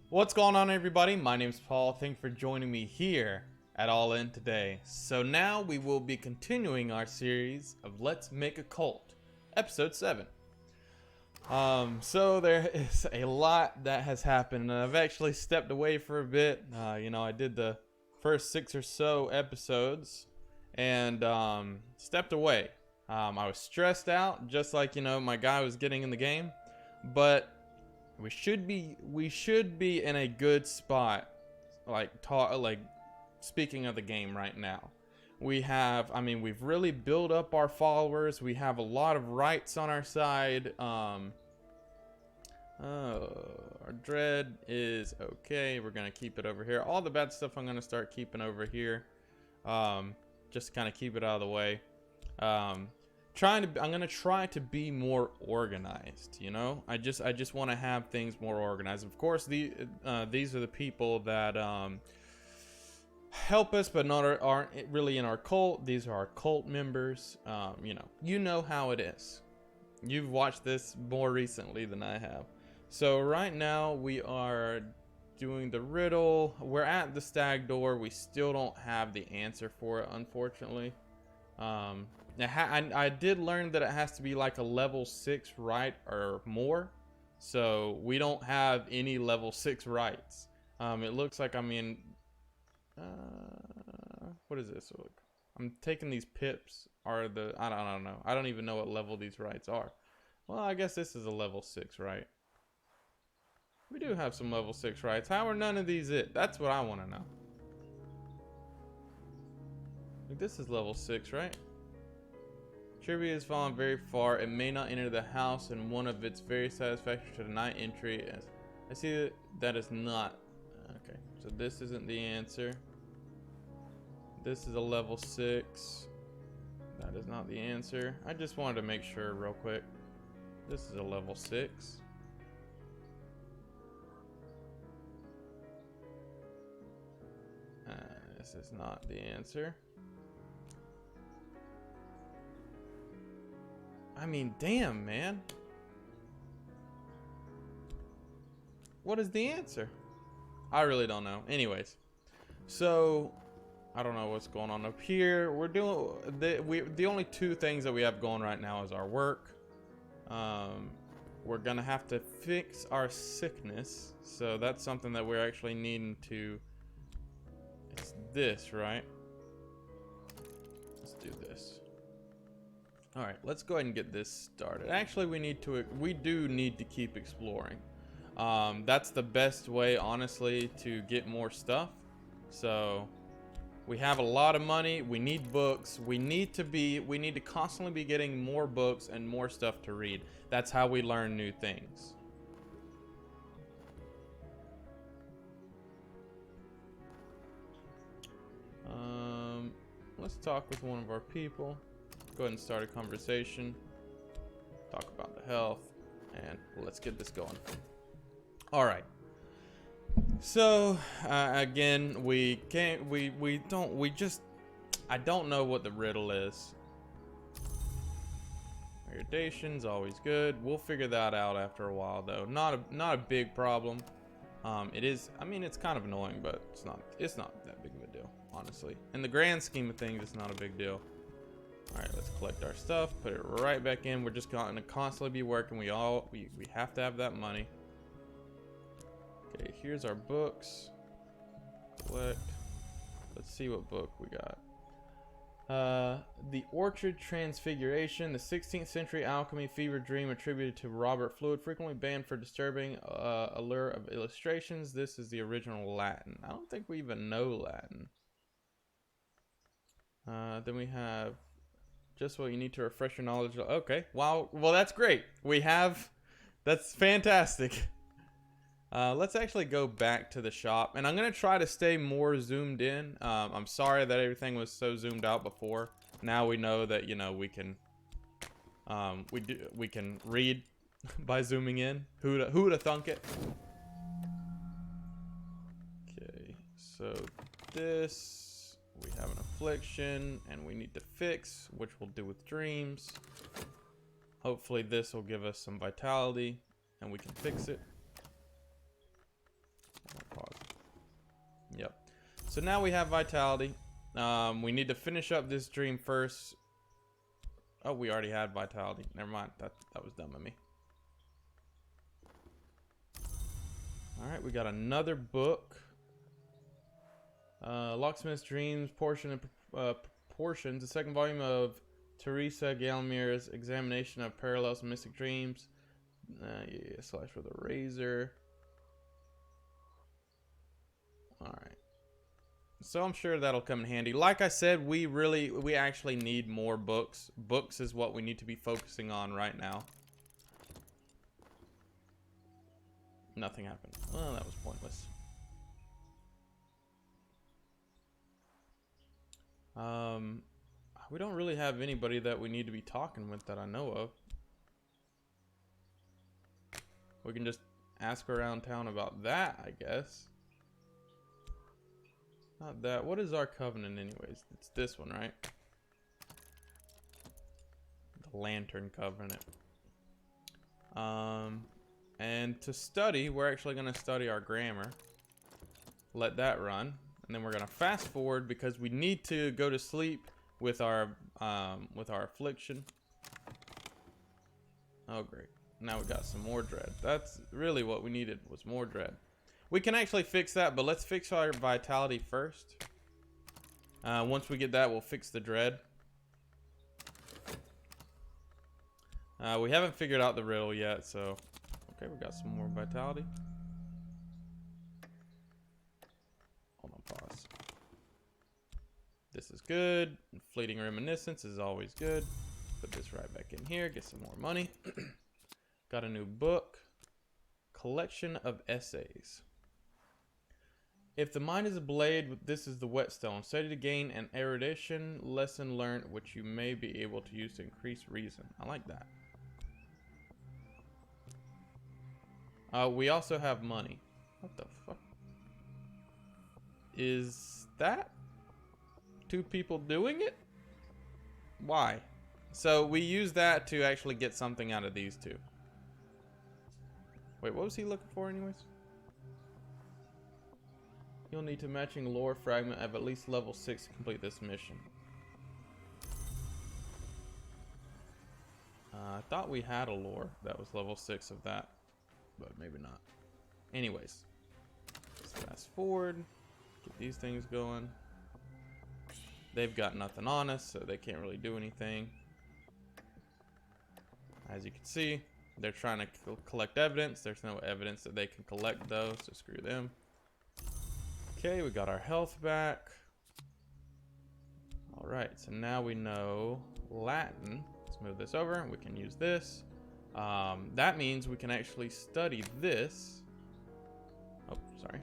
What's going on, everybody? My name's Paul. Thanks for joining me here at All In today. So now we will be continuing our series of Let's Make a Cult, episode 7. So there is a lot that has happened, and I've actually stepped away for a bit. I did the first 6 or so episodes and stepped away. I was stressed out, just like my guy was getting in the game, but we should be in a good spot, like speaking of the game right now. We've really built up our followers. We have a lot of rights on our side. Our dread is okay. We're gonna keep it over here. All the bad stuff I'm gonna start keeping over here, just to kind of keep it out of the way. I'm gonna try to be more organized. I just want to have things more organized. Of course, these are the people that help us, but aren't really in our cult. These are our cult members. You know how it is. You've watched this more recently than I have. So right now we are doing the riddle. We're at the stag door. We still don't have the answer for it, unfortunately. I did learn that it has to be like a level 6 right or more, so we don't have any level 6 rights. It looks like I'm in what is this? I'm taking these pips. I don't know. I don't even know what level these rights are. Well, I guess this is a level 6 right. We do have some level 6 rights. How are none of these it? That's what I want to know. Like, this is level 6, right? Trivia has fallen very far. It may not enter the house, and one of its very satisfactory to deny entry. I see that is not. Okay, so this isn't the answer. This is a level 6. That is not the answer. I just wanted to make sure real quick. This is a level 6. This is not the answer. I mean, damn, man. What is the answer? I really don't know. Anyways, so I don't know what's going on up here. We're doing the only 2 things that we have going right now is our work. We're gonna have to fix our sickness, so that's something that we're actually needing to. It's this, right? Let's do this. All right, let's go ahead and get this started. Actually, we do need to keep exploring. That's the best way, honestly, to get more stuff. So we have a lot of money. We need books. We need to constantly be getting more books and more stuff to read. That's how we learn new things. Let's talk with one of our people. Go ahead and start a conversation. Talk about the health, and let's get this going. All right. So again, I don't know what the riddle is. Irritation's always good. We'll figure that out after a while, though. Not a big problem. It is. I mean, it's kind of annoying, but it's not that big of a deal, honestly. In the grand scheme of things, it's not a big deal. All right, let's collect our stuff, put it right back in. We're just going to constantly be working. We have to have that money. Okay, here's our books. Collect. Let's see what book we got. The Orchard Transfiguration, the 16th century alchemy fever dream attributed to Robert Fluid, frequently banned for disturbing allure of illustrations. This is the original Latin. I don't think we even know Latin. Then we have just what you need to refresh your knowledge. Okay, wow. Well, that's great. That's fantastic. Let's actually go back to the shop, and I'm gonna try to stay more zoomed in. I'm sorry that everything was so zoomed out before. Now we know that we can we can read by zooming in. Who'da thunk it? Okay, so this we have an affliction, and we need to fix, which we'll do with dreams. Hopefully, this will give us some vitality, and we can fix it. So now we have vitality. We need to finish up this dream first. Oh, we already had vitality. Never mind. That was dumb of me. All right, we got another book. Locksmith's Dreams, Proportions, the second volume of Teresa Galmir's Examination of Parallels and Mystic Dreams. Yeah, slash with a razor. All right. So I'm sure that'll come in handy. Like I said, we actually need more books. Books is what we need to be focusing on right now. Nothing happened. Well, that was pointless. We don't really have anybody that we need to be talking with that I know of. We can just ask around town about that, I guess. Not that. What is our covenant anyways? It's this one, right? The Lantern Covenant. And to study, we're actually going to study our grammar. Let that run. And then we're going to fast forward because we need to go to sleep with our affliction. Oh, great. Now we got some more dread. That's really what we needed, was more dread. We can actually fix that, but let's fix our vitality first. Once we get that, we'll fix the dread. We haven't figured out the riddle yet, so... Okay, we got some more vitality. Hold on, pause. This is good. Fleeting Reminiscence is always good. Put this right back in here, get some more money. Got a new book. Collection of essays. If the mind is a blade, this is the whetstone. Study to gain an erudition, lesson learned, which you may be able to use to increase reason. I like that. We also have money. What the fuck? Is that two people doing it? Why? So we use that to actually get something out of these two. Wait, what was he looking for anyways? You'll need to matching lore fragment of at least level 6 to complete this mission. I thought we had a lore that was level 6 of that, but maybe not. Anyways, let's fast forward, get these things going. They've got nothing on us, so they can't really do anything. As you can see, they're trying to collect evidence. There's no evidence that they can collect though, so screw them. Okay, we got our health back. All right, so now we know Latin. Let's move this over. We can use this. That means we can actually study this. Oh, sorry.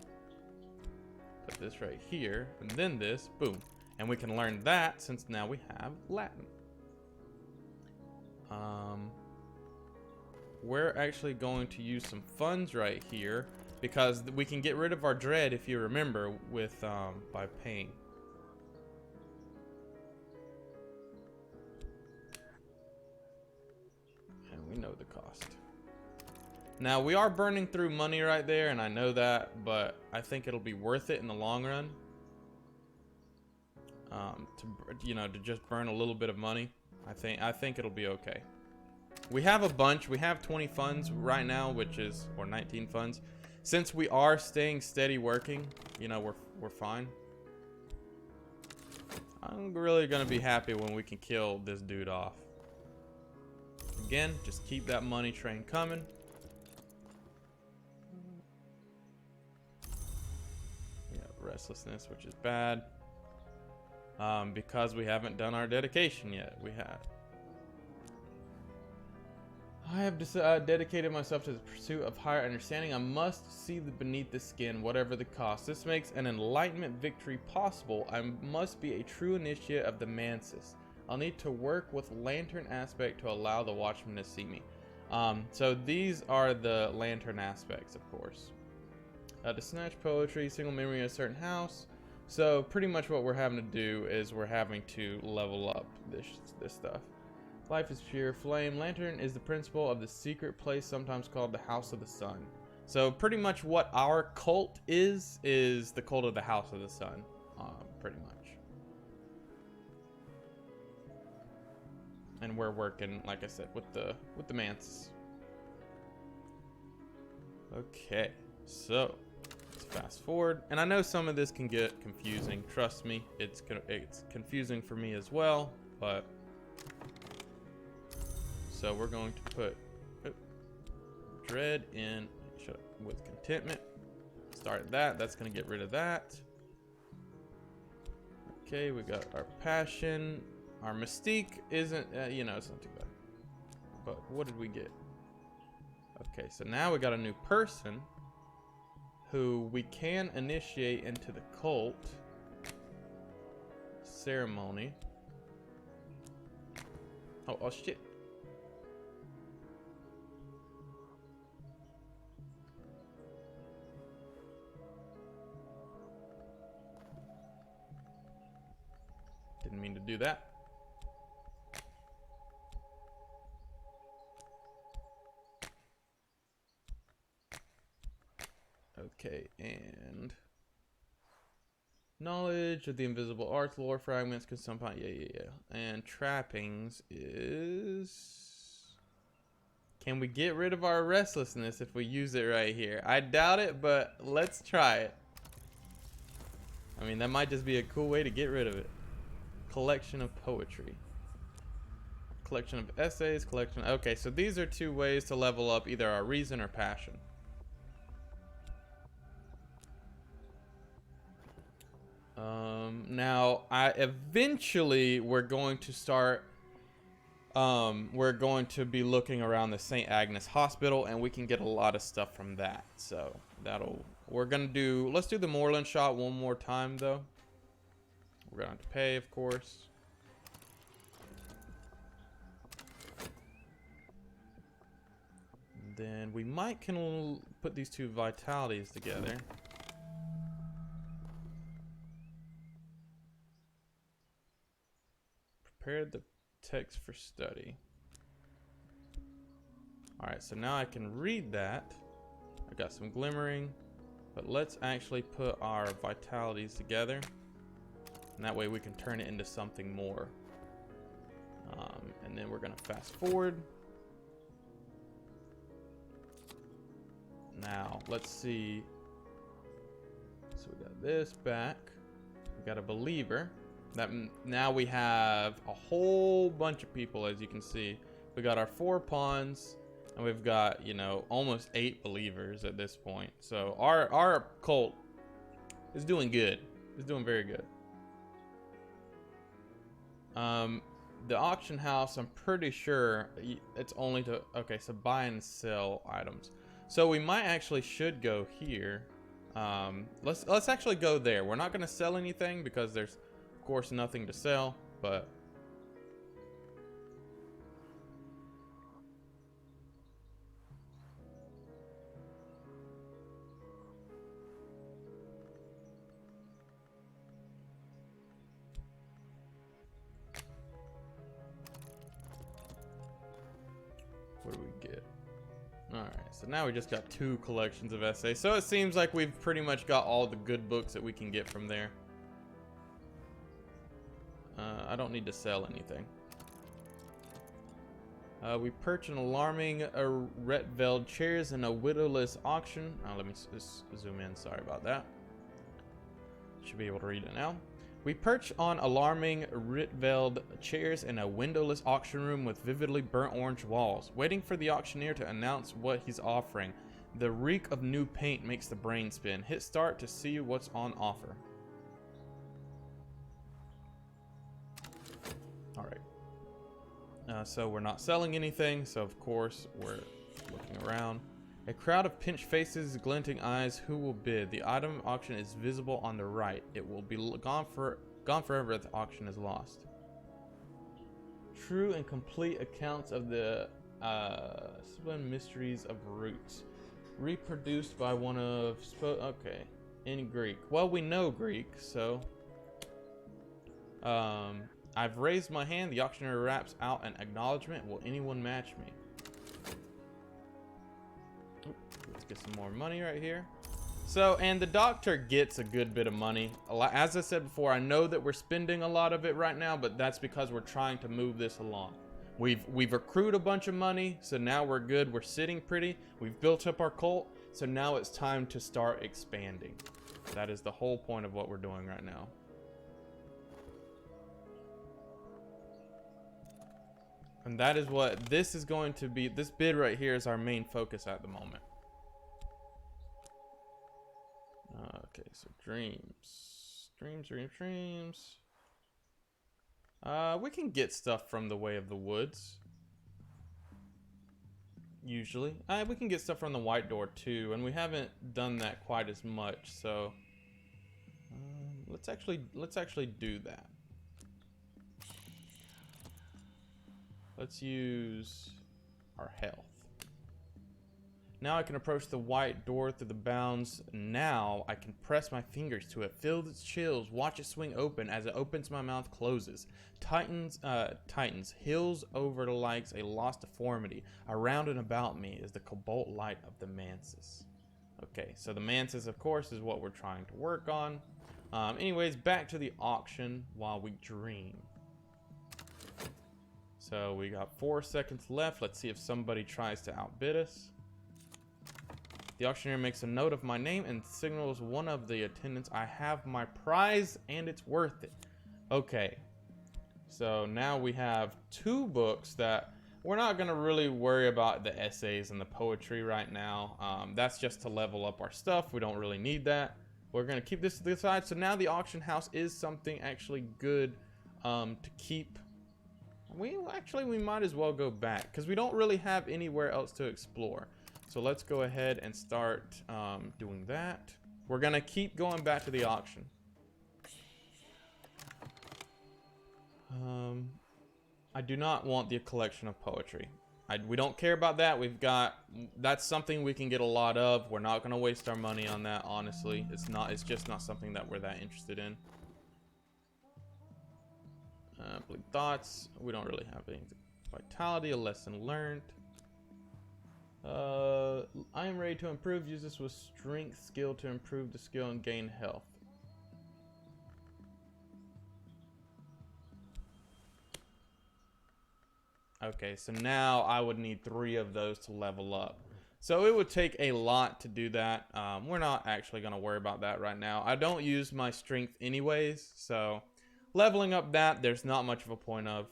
Put this right here, and then this. Boom. And we can learn that since now we have Latin. We're actually going to use some funds right here because we can get rid of our dread, if you remember, with by paying. And we know the cost. Now we are burning through money right there, and I know that, but I think it'll be worth it in the long run. To just burn a little bit of money. I think it'll be okay. We have a bunch. We have 20 funds right now, or 19 funds. Since we are staying steady working, we're fine. I'm really gonna be happy when we can kill this dude off. Again, just keep that money train coming. We have restlessness, which is bad. Because we haven't done our dedication yet. I have dedicated myself to the pursuit of higher understanding. I must see beneath the skin, whatever the cost. This makes an enlightenment victory possible. I must be a true initiate of the Mansis. I'll need to work with lantern aspect to allow the watchman to see me. So these are the lantern aspects, of course. To snatch poetry, single memory in a certain house. So pretty much what we're having to do is we're having to level up this stuff. Life is pure flame. Lantern is the principle of the secret place, sometimes called the House of the Sun. So pretty much what our cult is the cult of the House of the Sun. pretty much. And we're working, like I said, with the mantis. Okay, so let's fast forward. And I know some of this can get confusing. Trust me, it's confusing for me as well. But so we're going to put dread in with contentment. Start that. That's going to get rid of that. Okay, we got our passion. Our mystique isn't, you know, it's not too bad. But what did we get? Okay, so now we got a new person who we can initiate into the cult ceremony. Oh shit. Didn't mean to do that. Okay, and knowledge of the invisible arts, lore fragments can somehow, yeah. And trappings is, can we get rid of our restlessness if we use it right here? I doubt it, but let's try it. I mean, that might just be a cool way to get rid of it. Collection of poetry. Collection of essays, collection. Okay, so these are two ways to level up either our reason or passion. Now eventually we're going to start, we're going to be looking around the St. Agnes Hospital, and we can get a lot of stuff from that. So we're gonna do, let's do the Moreland shot one more time though. We're gonna have to pay, of course. And then we can put these two vitalities together. Prepare the text for study. Alright, so now I can read that. I got some glimmering. But let's actually put our vitalities together. And that way we can turn it into something more. And then we're going to fast forward. Now, let's see. So we got this back. We got a believer. That now we have a whole bunch of people, as you can see. We got our 4 pawns, and we've got, you know, almost 8 believers at this point. So our cult is doing good. It's doing very good. The auction house, I'm pretty sure it's only to, okay, so buy and sell items. So we might actually should go here. Let's actually go there. We're not going to sell anything because there's, of course, nothing to sell, but what do we get? Alright, so now we just got 2 collections of essays. So it seems like we've pretty much got all the good books that we can get from there. I don't need to sell anything. We purchased an alarming Retveld chairs in a windowless auction. Let me just zoom in. Sorry about that. Should be able to read it now. We perch on alarming Retveld chairs in a windowless auction room with vividly burnt orange walls, waiting for the auctioneer to announce what he's offering. The reek of new paint makes the brain spin. Hit start to see what's on offer. Alright. So we're not selling anything, so of course we're looking around. A crowd of pinched faces, glinting eyes. Who will bid? The item auction is visible on the right. It will be gone forever if the auction is lost. True and complete accounts of the Seven Mysteries of Roots, reproduced by one of okay, in Greek. Well, we know Greek, so I've raised my hand. The auctioneer raps out an acknowledgement. Will anyone match me? Let's get some more money right here. So, and the doctor gets a good bit of money. As I said before, I know that we're spending a lot of it right now, but that's because we're trying to move this along. We've accrued a bunch of money, so now we're good. We're sitting pretty. We've built up our cult, so now it's time to start expanding. That is the whole point of what we're doing right now. And that is what this is going to be. This bid right here is our main focus at the moment. Okay, so dreams. We can get stuff from the Way of the Woods. Usually. We can get stuff from the White Door too, and we haven't done that quite as much, so let's actually do that. Let's use our health. Now I can approach the White Door through the bounds. Now I can press my fingers to it, feel its chills, watch it swing open. As it opens, my mouth closes. Titans, hills over the likes a lost deformity. Around and about me is the cobalt light of the mansis. Okay, so the mansis, of course, is what we're trying to work on. Anyways, back to the auction while we dream. So we got 4 seconds left. Let's see if somebody tries to outbid us. The auctioneer makes a note of my name and signals one of the attendants, I have my prize and it's worth it. Okay, so now we have 2 books that we're not going to really worry about the essays and the poetry right now. That's just to level up our stuff. We don't really need that. We're going to keep this to the side. So now the auction house is something actually good to keep. We might as well go back because we don't really have anywhere else to explore. So let's go ahead and start doing that. We're going to keep going back to the auction. I do not want the collection of poetry. We don't care about that. That's something we can get a lot of. We're not going to waste our money on that, honestly. It's just not something that we're that interested in. Bleak thoughts. We don't really have anything. Vitality, a lesson learned. I am ready to improve. Use this with strength skill to improve the skill and gain health. Okay, so now I would need 3 of those to level up. So it would take a lot to do that. We're not actually going to worry about that right now. I don't use my strength anyways, so leveling up that, there's not much of a point of.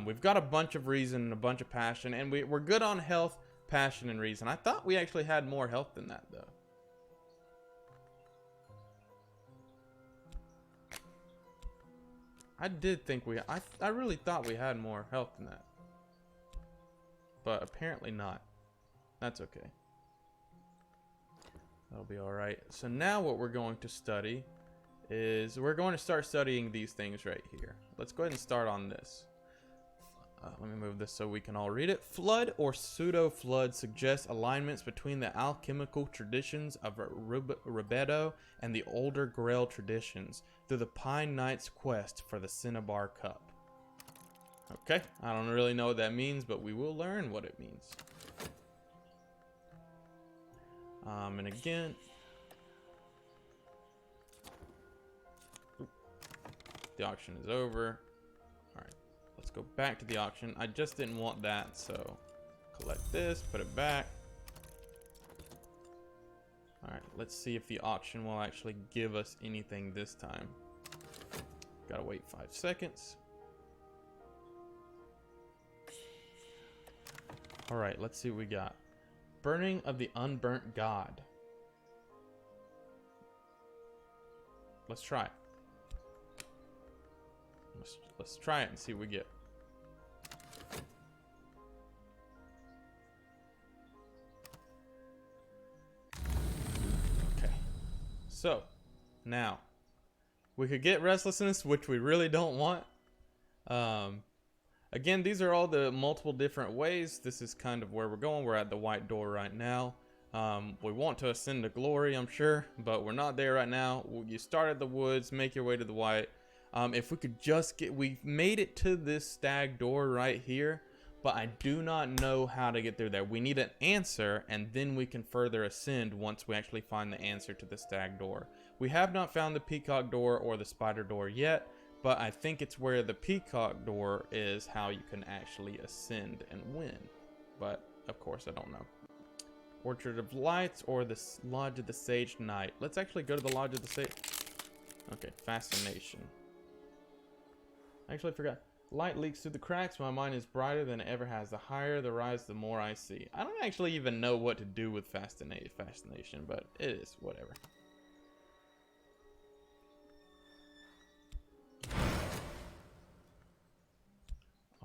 We've got a bunch of reason and a bunch of passion, and we're good on health, passion, and reason. I thought we actually had more health than that, though. I did think I really thought we had more health than that. But apparently not. That's okay. That'll be alright. So now what we're going to study is we're going to start studying these things right here. Let's go ahead and start on this. Let me move this so we can all read it. Flood or pseudo-flood suggests alignments between the alchemical traditions of Rubedo and the older Grail traditions through the Pine Knight's quest for the Cinnabar Cup. Okay, I don't really know what that means, but we will learn what it means. And again, the auction is over. All right, let's go back to the auction. I just didn't want that, so collect this, put it back. All right, let's see if the auction will actually give us anything this time. Gotta wait 5 seconds. All right, let's see what we got. Burning of the Unburnt God. Let's try it. Let's try it and see what we get. Okay. So, now, we could get Restlessness, which we really don't want. Again, these are all the multiple different ways. This is kind of where we're going. We're at the White Door right now. We want to ascend to glory, I'm sure, but we're not there right now. You start at the woods, make your way to the White. If we could just we've made it to this stag door right here, but I do not know how to get through there. We need an answer, and then we can further ascend once we actually find the answer to the stag door. We have not found the peacock door or the spider door yet, but I think it's where the peacock door is how you can actually ascend and win. But, of course, I don't know. Orchard of Lights or the Lodge of the Sage Knight. Let's actually go to the Lodge of the Sage. Okay, Fascination. I actually forgot. Light leaks through the cracks. My mind is brighter than it ever has. The higher the rise, the more I see. I don't actually even know what to do with Fascination, but it is whatever.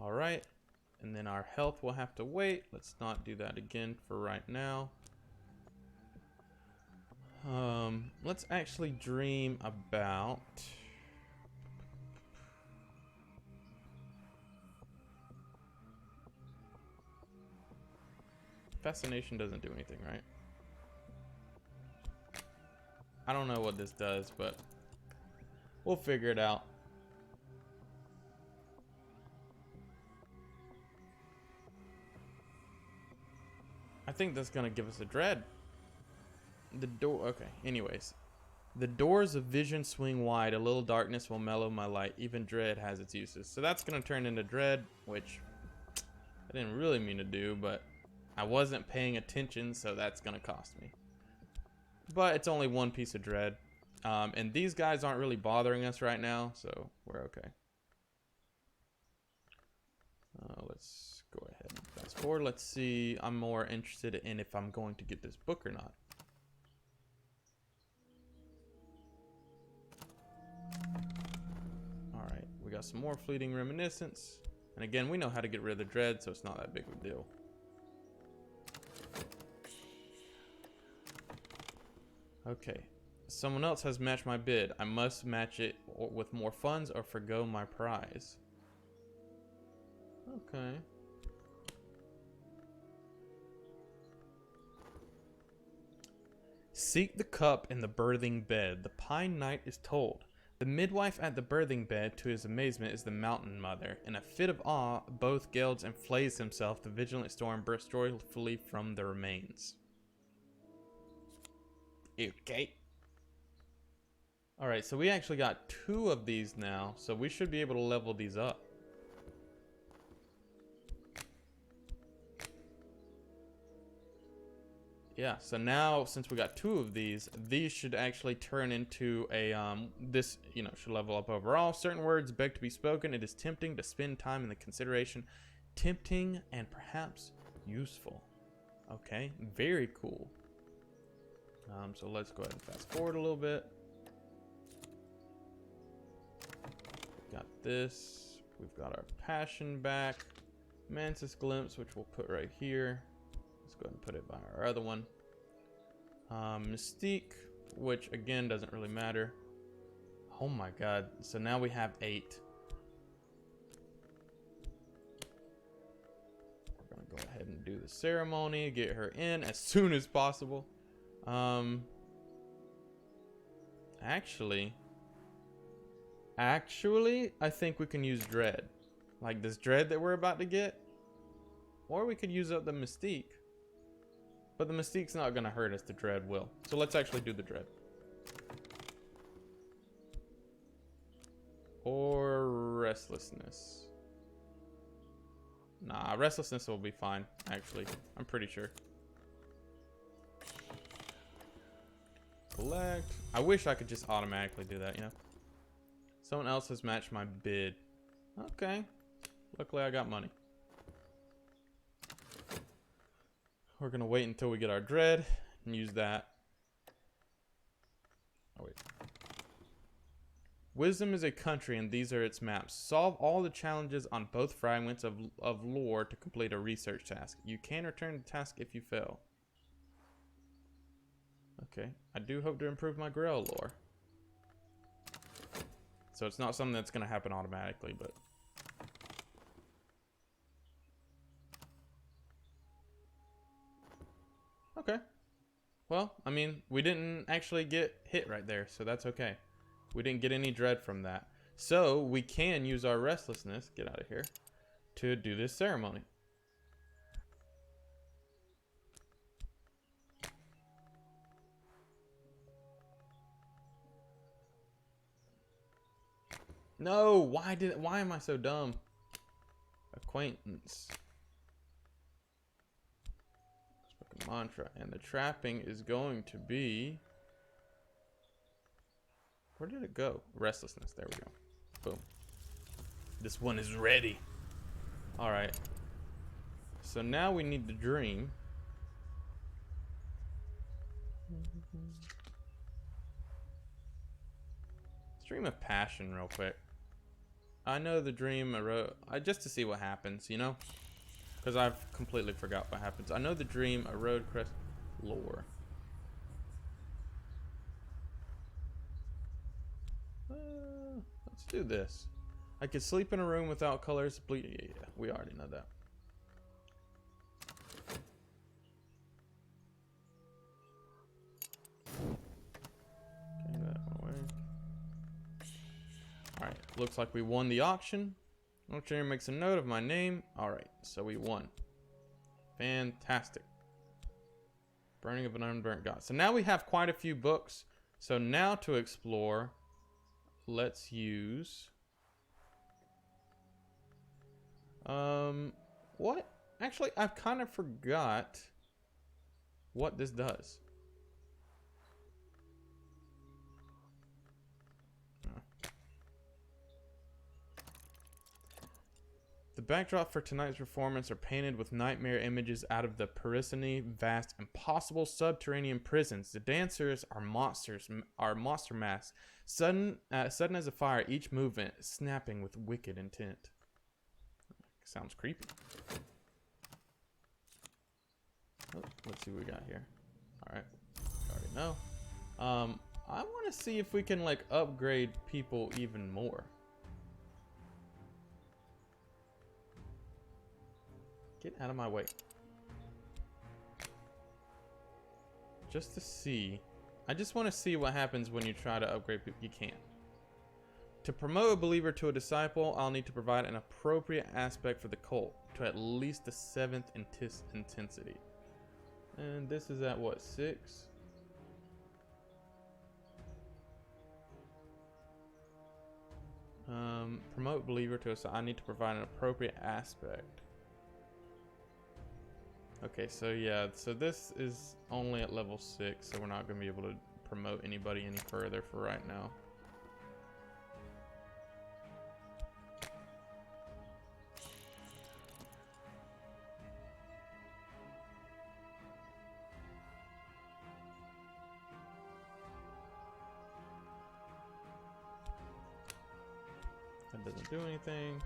All right. And then our health will have to wait. Let's not do that again for right now. Let's actually dream about... Fascination doesn't do anything, right? I don't know what this does, but we'll figure it out. I think that's gonna give us a dread. The door, okay, anyways. The doors of vision swing wide. A little darkness will mellow my light. Even dread has its uses. So that's gonna turn into dread, which I didn't really mean to do, but I wasn't paying attention, so that's gonna cost me. But it's only one piece of dread. And these guys aren't really bothering us right now, so we're okay. Let's go ahead and fast forward. Let's see. I'm more interested in if I'm going to get this book or not. Alright, we got some more fleeting reminiscence. And again, we know how to get rid of the dread, so it's not that big of a deal. Okay, someone else has matched my bid. I must match it with more funds or forgo my prize. Okay. Seek the cup in the birthing bed. The Pine Knight is told. The midwife at the birthing bed, to his amazement, is the Mountain Mother. In a fit of awe, both gelds and flays himself. The vigilant storm bursts joyfully from the remains. Okay. Alright, so we actually got 2 of these now, so we should be able to level these up. Yeah, so now since we got 2 of these should actually turn into a, this, you know, should level up overall. Certain words beg to be spoken. It is tempting to spend time in the consideration. Tempting and perhaps useful. Okay, very cool. So let's go ahead and fast forward a little bit. Got this. We've got our passion back. Mantis glimpse, which we'll put right here. Let's go ahead and put it by our other one. Mystique, which again doesn't really matter. Oh my god. So now we have 8. We're going to go ahead and do the ceremony. Get her in as soon as possible. Actually, I think we can use dread. Like this dread that we're about to get. Or we could use up the mystique. But the mystique's not going to hurt us, the dread will. So let's actually do the dread. Or restlessness. Nah, restlessness will be fine, actually. I'm pretty sure. Collect. I wish I could just automatically do that, you know. Someone else has matched my bid. Okay. Luckily I got money. We're gonna wait until we get our dread and use that. Oh wait. Wisdom is a country and these are its maps. Solve all the challenges on both fragments of lore to complete a research task. You can return the task if you fail. Okay, I do hope to improve my Grail lore. So it's not something that's going to happen automatically, but... Okay. Well, I mean, we didn't actually get hit right there, so that's okay. We didn't get any dread from that. So we can use our restlessness, get out of here, to do this ceremony. No, why am I so dumb? Acquaintance. Spoken mantra. And the trapping is going to be... Where did it go? Restlessness. There we go. Boom. This one is ready. Alright. So now we need to dream. Dream of passion real quick. I know the dream arose... just to see what happens, you know? Because I've completely forgot what happens. I know the dream erode crest lore. Let's do this. I could sleep in a room without colors. Yeah, we already know that. Okay, that away. Alright, looks like we won the auction. Auctioneer makes a note of my name. Alright, so we won. Fantastic. Burning of an unburnt god. So now we have quite a few books. So now to explore, let's use... what? Actually, I've kind of forgot what this does. The backdrop for tonight's performance are painted with nightmare images out of the Parisini, vast, impossible subterranean prisons. The dancers are monsters, monster masks, sudden as a fire, each movement snapping with wicked intent. Sounds creepy. Oh, let's see what we got here. Alright, already know. I want to see if we can like upgrade people even more. Get out of my way. Just to see. I just want to see what happens when you try to upgrade people. You can't. To promote a believer to a disciple, I'll need to provide an appropriate aspect for the cult to at least the 7th intensity. And this is at what, 6? Promote believer to a... I need to provide an appropriate aspect. Okay, so yeah, so this is only at level 6, so we're not going to be able to promote anybody any further for right now. That doesn't do anything.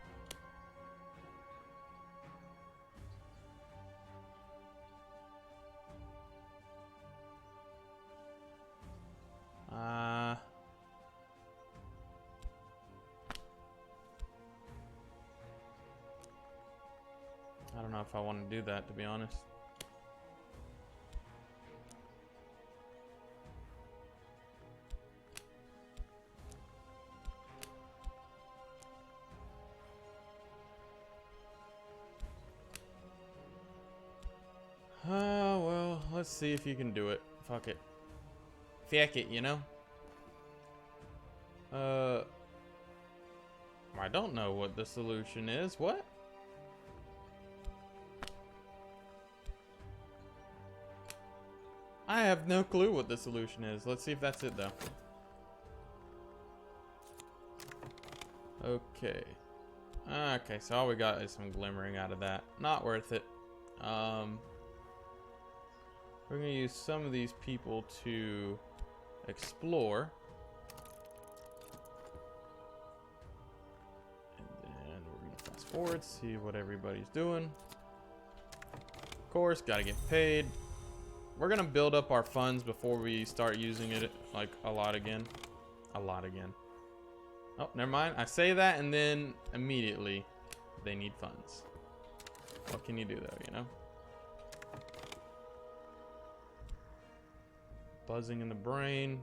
I don't know if I want to do that, to be honest. Well, let's see if you can do it. Fuck it. Fuck it, you know? I don't know what the solution is. What? I have no clue what the solution is. Let's see if that's it, though. Okay. Okay, so all we got is some glimmering out of that. Not worth it. We're gonna use some of these people to explore. And then we're gonna fast forward, see what everybody's doing. Of course, gotta get paid. We're gonna build up our funds before we start using it like a lot again. Oh, never mind. I say that and then immediately they need funds. What can you do though, you know? Buzzing in the brain.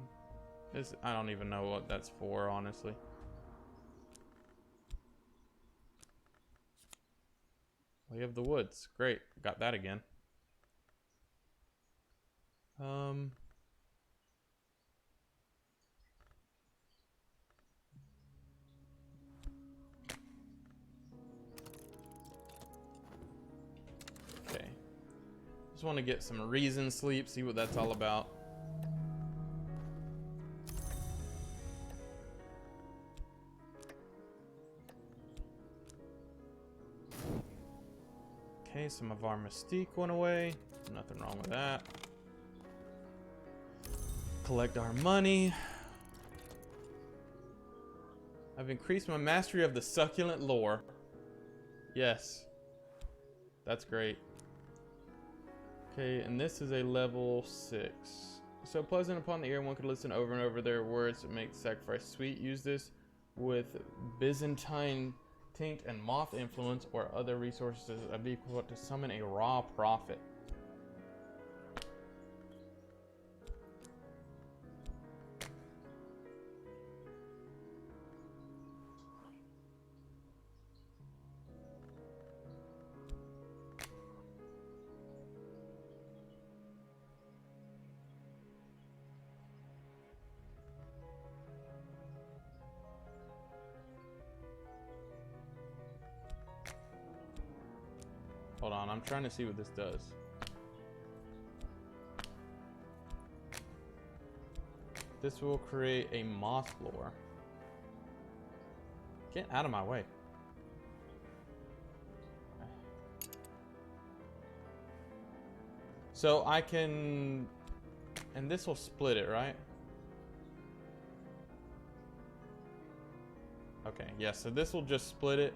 I don't even know what that's for, honestly. We have the woods. Great. Got that again. Just want to get some reason sleep, see what that's all about. Okay, some of our mystique went away. Nothing wrong with that. Collect our money. I've increased my mastery of the succulent lore. Yes. That's great. Okay, and this is a level 6. So pleasant upon the ear, one could listen over and over their words that make sacrifice sweet. Use this with Byzantine Tink and Moth influence or other resources of equal to summon a raw prophet. Hold on, I'm trying to see what this does. This will create a moth lore. Get out of my way. So I can, and this will split it, right? Okay, yeah, so this will just split it.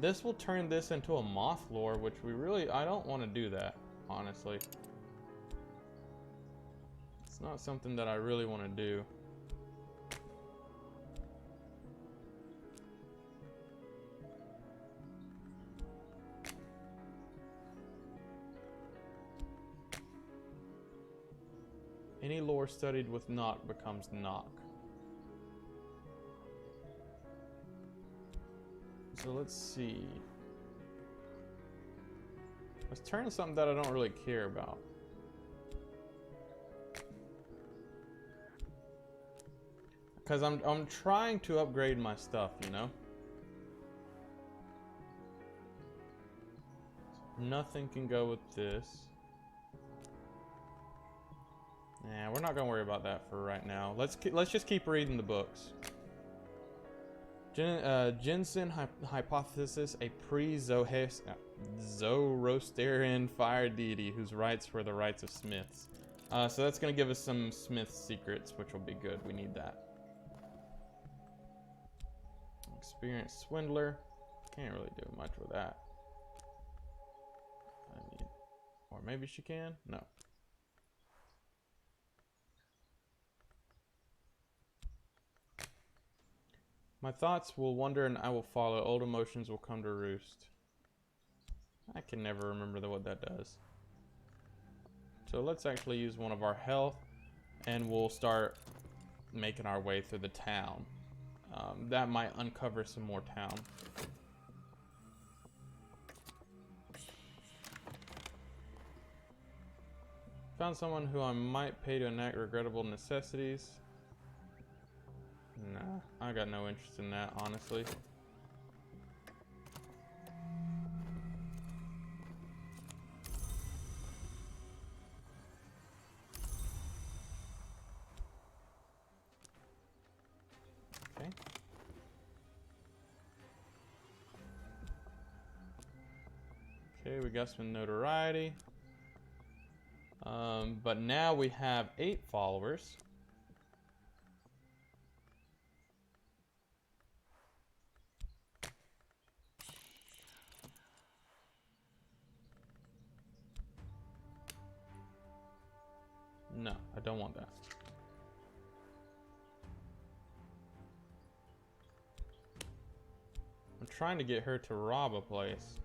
This will turn this into a moth lore, which I don't want to do that, honestly. It's not something that I really want to do. Any lore studied with knock becomes knock. So let's see. Let's turn something that I don't really care about. Because I'm trying to upgrade my stuff, you know? Nothing can go with this. Nah, we're not gonna worry about that for right now. Let's just keep reading the books. Jensen hypothesis, a pre-Zoroastrian fire deity whose rights were the rights of smiths. So that's going to give us some smith secrets, which will be good. We need that. Experienced swindler. Can't really do much with that. Or maybe she can? No. My thoughts will wander and I will follow. Old emotions will come to roost. I can never remember what that does. So let's actually use one of our health and we'll start making our way through the town. That might uncover some more town. Found someone who I might pay to enact regrettable necessities. Nah, I got no interest in that, honestly. Okay. Okay, we got some notoriety. But now we have 8 followers. No, I don't want that. I'm trying to get her to rob a place.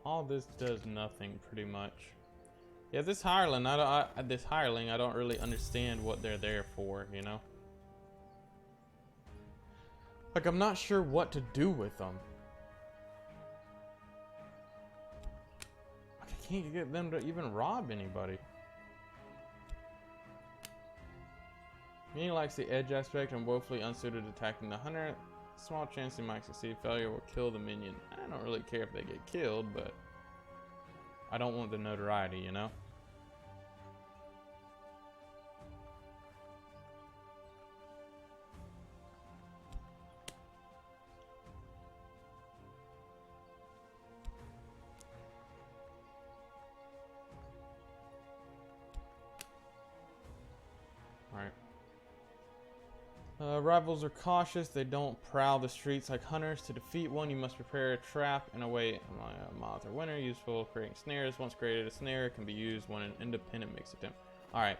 All this does nothing, pretty much. Yeah, this hireling, I don't really understand what they're there for, you know? Like, I'm not sure what to do with them. Like, I can't get them to even rob anybody. He likes the edge aspect and woefully unsuited attacking the hunter. Small chance he might succeed. Failure will kill the minion. I don't really care if they get killed, but I don't want the notoriety, you know? Alright. Rivals are cautious. They don't prowl the streets like hunters. To defeat one, you must prepare a trap and await a moth or winter. Useful creating snares. Once created, a snare can be used when an independent makes attempt. Alright,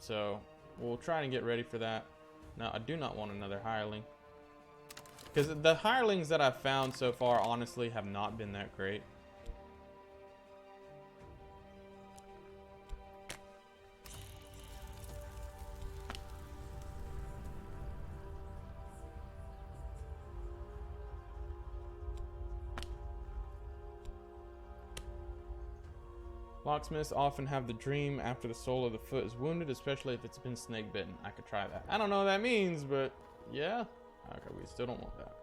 so we'll try and get ready for that. Now, I do not want another hireling. Because the hirelings that I've found so far, honestly, have not been that great. Locksmiths often have the dream after the sole of the foot is wounded, especially if it's been snake bitten. I could try that. I don't know what that means, but yeah. Okay, we still don't want that.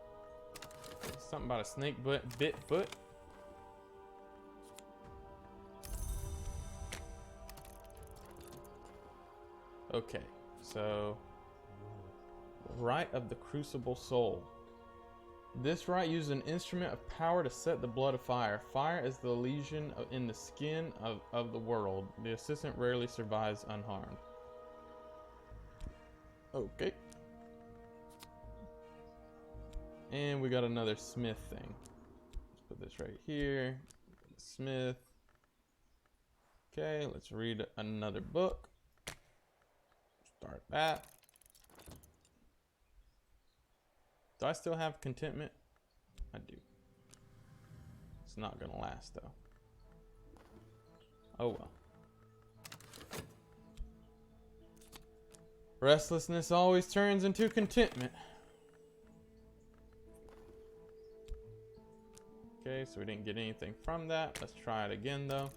Something about a snake bit foot. Okay, so Rite of the Crucible Soul. This rite uses an instrument of power to set the blood afire. Fire is the lesion in the skin of the world. The assistant rarely survives unharmed. Okay. And we got another smith thing. Let's put this right here. Smith. Okay, let's read another book. Start that. Do I still have contentment? I do. It's not gonna last though. Oh well. Restlessness always turns into contentment. Okay, so we didn't get anything from that. Let's try it again though.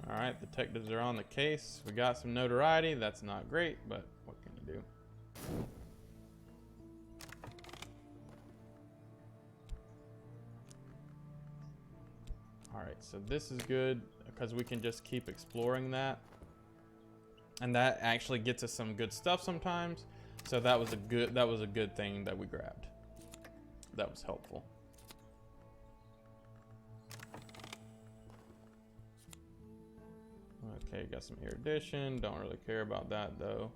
Alright, detectives are on the case. We got some notoriety. That's not great, but what can you do? Alright, so this is good because we can just keep exploring that. And that actually gets us some good stuff sometimes. So that was a good thing that we grabbed. That was helpful. Okay, got some erudition. Don't really care about that though.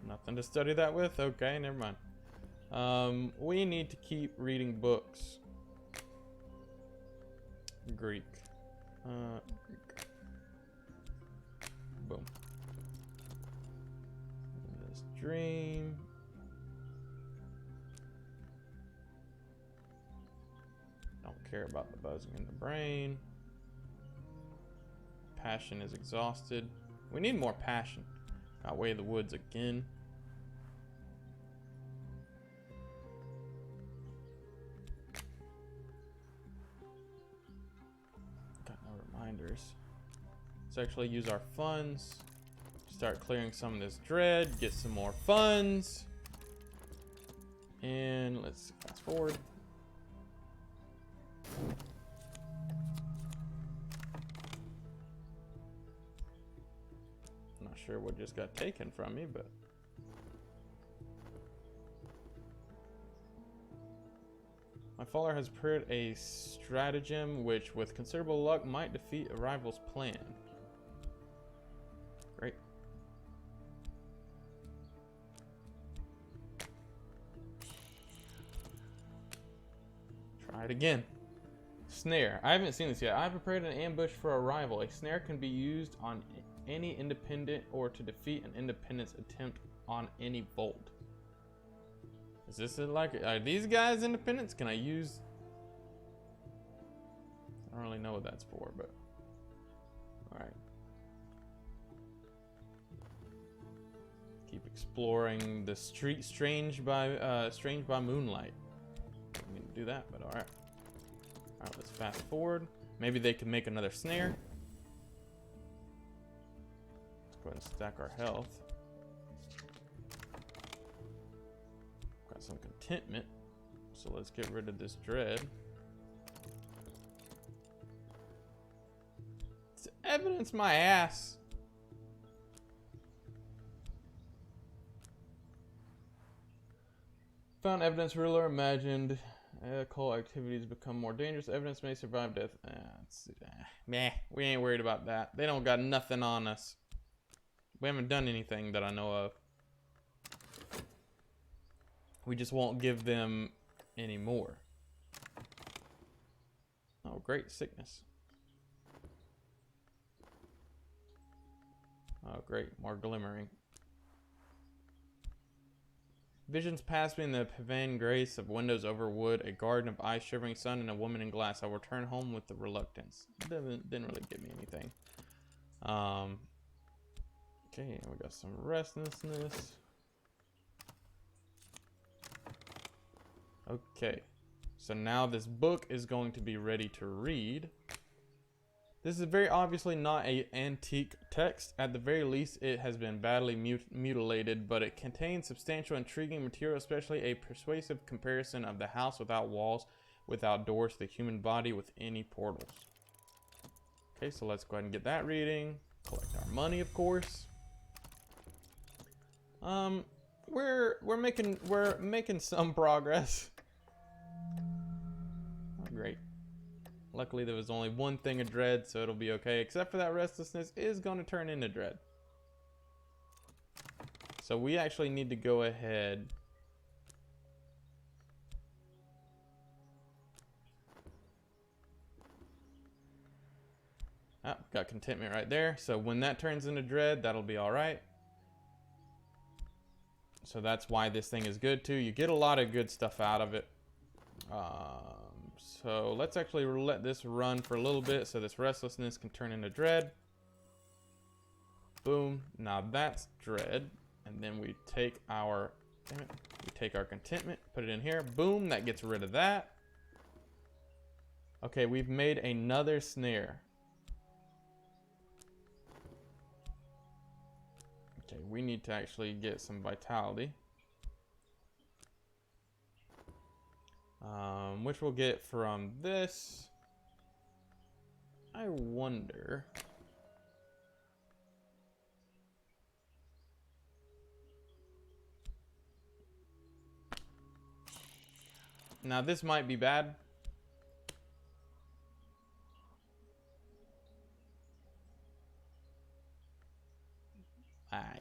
Nothing to study that with? Okay, never mind. We need to keep reading books. Greek. Greek. Boom. This dream. Don't care about the buzzing in the brain. Passion is exhausted. We need more passion. Got Way of the Woods again. Got no reminders. Let's actually use our funds. Start clearing some of this dread. Get some more funds. And let's fast forward. Not sure what just got taken from me, but my follower has prepared a stratagem which, with considerable luck, might defeat a rival's plan. Great. Try it again. Snare. I haven't seen this yet. I've prepared an ambush for a rival. A snare can be used on any independent or to defeat an independent's attempt on any vault. Is this like, are these guys independents? Can I use? I don't really know what that's for, but all right. Keep exploring the street, strange by moonlight. I mean, do that, but all right. All right, let's fast forward. Maybe they can make another snare. Let's go ahead and stack our health. Got some contentment, so let's get rid of this dread. It's evidence my ass. Found evidence ruler imagined. Occult activities become more dangerous. Evidence may survive death. Meh, we ain't worried about that. They don't got nothing on us. We haven't done anything that I know of. We just won't give them any more. Oh, great, sickness. Oh, great, more glimmering. Visions pass me in the pavane grace of windows over wood, a garden of ice, shivering sun, and a woman in glass. I will return home with the reluctance. Didn't really give me anything. Okay, we got some restlessness. Okay, so now this book is going to be ready to read. This is very obviously not an antique text. At the very least, it has been badly mutilated, but it contains substantial, intriguing material, especially a persuasive comparison of the house without walls, without doors, to the human body with any portals. Okay, so let's go ahead and get that reading. Collect our money, of course. We're making some progress. Oh, great. Luckily, there was only one thing of dread, so it'll be okay. Except for that restlessness is going to turn into dread. So we actually need to go ahead. Ah, got contentment right there. So when that turns into dread, that'll be all right. So that's why this thing is good too. You get a lot of good stuff out of it. So let's actually let this run for a little bit so this restlessness can turn into dread. Boom. Now that's dread. And then we take our, damn it, we take our contentment, put it in here. Boom, that gets rid of that. Okay, we've made another snare. Okay, we need to actually get some vitality. Which we'll get from this. I wonder. Now this might be bad.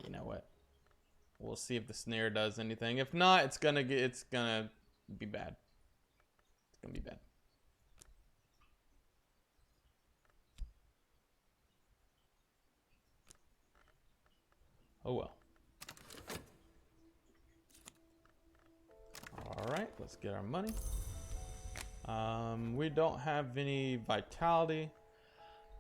You know what? We'll see if the snare does anything. If not, it's gonna be bad. It's gonna be bad. Oh well. Alright, let's get our money. We don't have any vitality.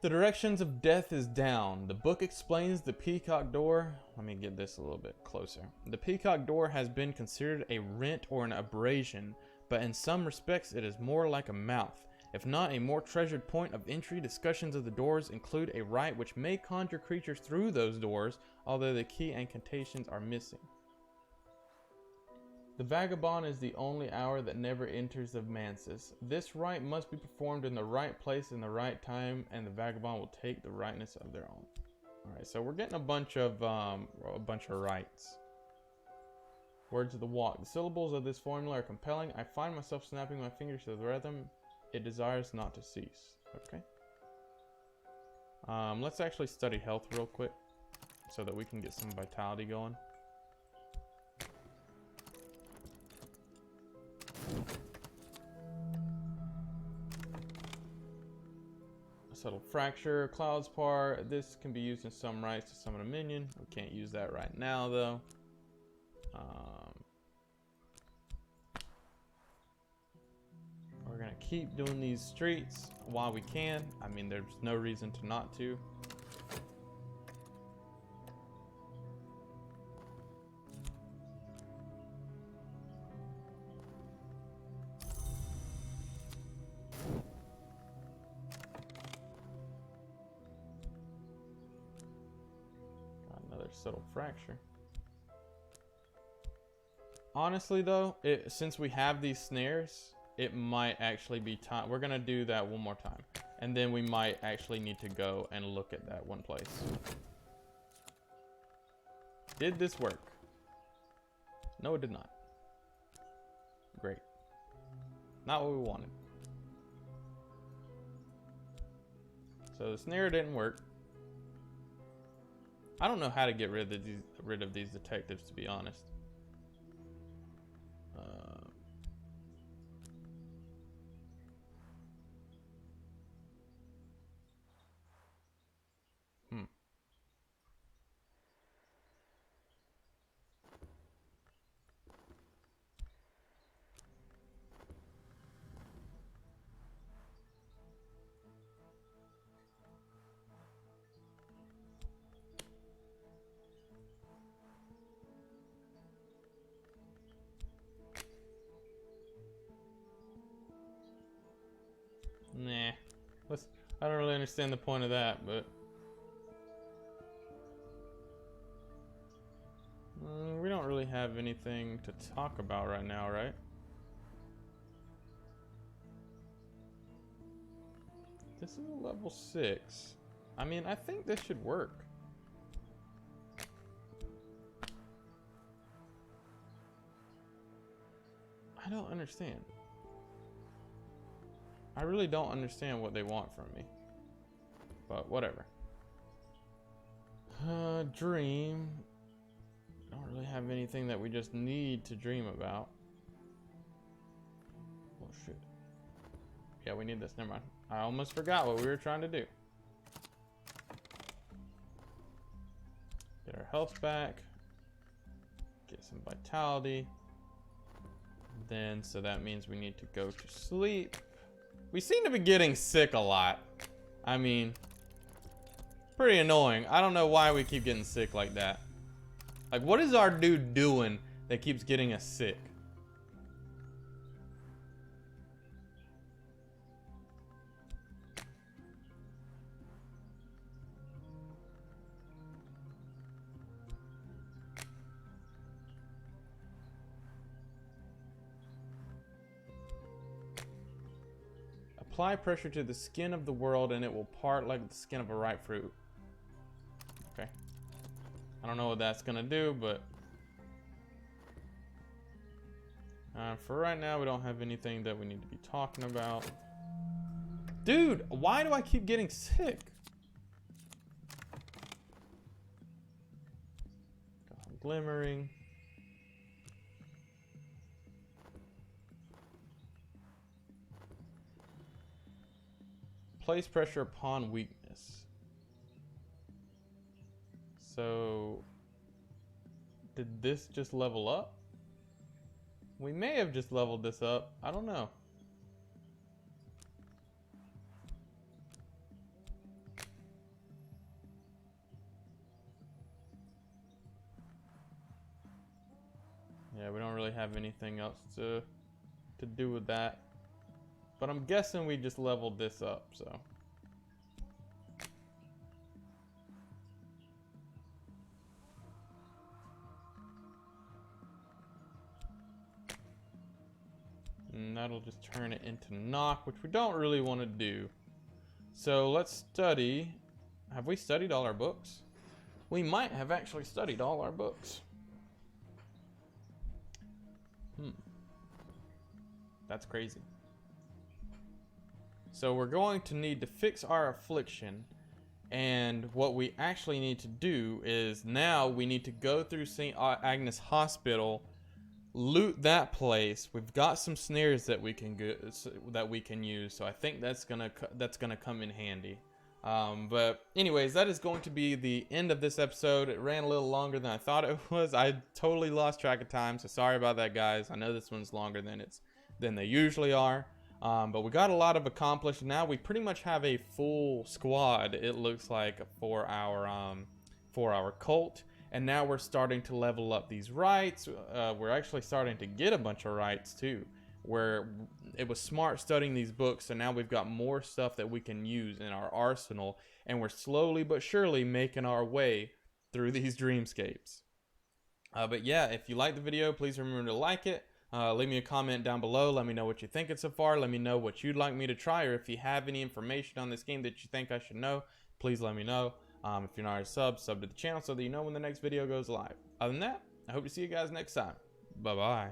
The directions of death is down. The book explains the peacock door. Let me get this a little bit closer. The peacock door has been considered a rent or an abrasion, but in some respects it is more like a mouth. If not a more treasured point of entry, discussions of the doors include a rite which may conjure creatures through those doors, although the key and incantations are missing. The vagabond is the only hour that never enters the mansis. This rite must be performed in the right place in the right time, and the vagabond will take the rightness of their own. Alright, so we're getting a bunch of rites. Words of the walk. The syllables of this formula are compelling. I find myself snapping my fingers to the rhythm. It desires not to cease. Okay. Let's actually study health real quick so that we can get some vitality going. Subtle fracture, cloud's part. This can be used in some rites to summon a minion. We can't use that right now though. We're gonna keep doing these streets while we can. I mean, there's no reason to not to. Got another subtle fracture. Honestly though, since we have these snares, it might actually be time. We're gonna do that one more time. And then we might actually need to go and look at that one place. Did this work? No, it did not. Great. Not what we wanted. So the snare didn't work. I don't know how to get rid of these detectives, to be honest. Nah. I don't really understand the point of that, but... we don't really have anything to talk about right now, right? This is a level 6. I mean, I think this should work. I don't understand. I really don't understand what they want from me. But whatever. Dream. Don't really have anything that we just need to dream about. Oh shit. Yeah, we need this. Never mind. I almost forgot what we were trying to do. Get our health back. Get some vitality. Then, so that means we need to go to sleep. We seem to be getting sick a lot. I mean, pretty annoying. I don't know why we keep getting sick like that. Like, what is our dude doing that keeps getting us sick? Apply pressure to the skin of the world and it will part like the skin of a ripe fruit. Okay. I don't know what that's gonna do, but... for right now, we don't have anything that we need to be talking about. Dude, why do I keep getting sick? Glimmering. Place pressure upon weakness. So, did this just level up? We may have just leveled this up. I don't know. Yeah, we don't really have anything else to do with that. But I'm guessing we just leveled this up, so. And that'll just turn it into knock, which we don't really want to do. So let's study. Have we studied all our books? We might have actually studied all our books. That's crazy. So we're going to need to fix our affliction, and what we actually need to do is now we need to go through St. Agnes Hospital, loot that place. We've got some snares that we can use, so I think that's gonna come in handy. But anyways, that is going to be the end of this episode. It ran a little longer than I thought it was. I totally lost track of time, so sorry about that, guys. I know this one's longer than they usually are. But we got a lot of accomplished. Now we pretty much have a full squad, it looks like, for our cult. And now we're starting to level up these rights. We're actually starting to get a bunch of rights too, where it was smart studying these books. So now we've got more stuff that we can use in our arsenal, and we're slowly but surely making our way through these dreamscapes. But yeah, if you like the video, please remember to like it. Leave me a comment down below. Let me know what you think so far. Let me know what you'd like me to try, or if you have any information on this game that you think I should know, please let me know. If you're not already sub to the channel so that you know when the next video goes live. Other than that, I hope to see you guys next time. Bye-bye.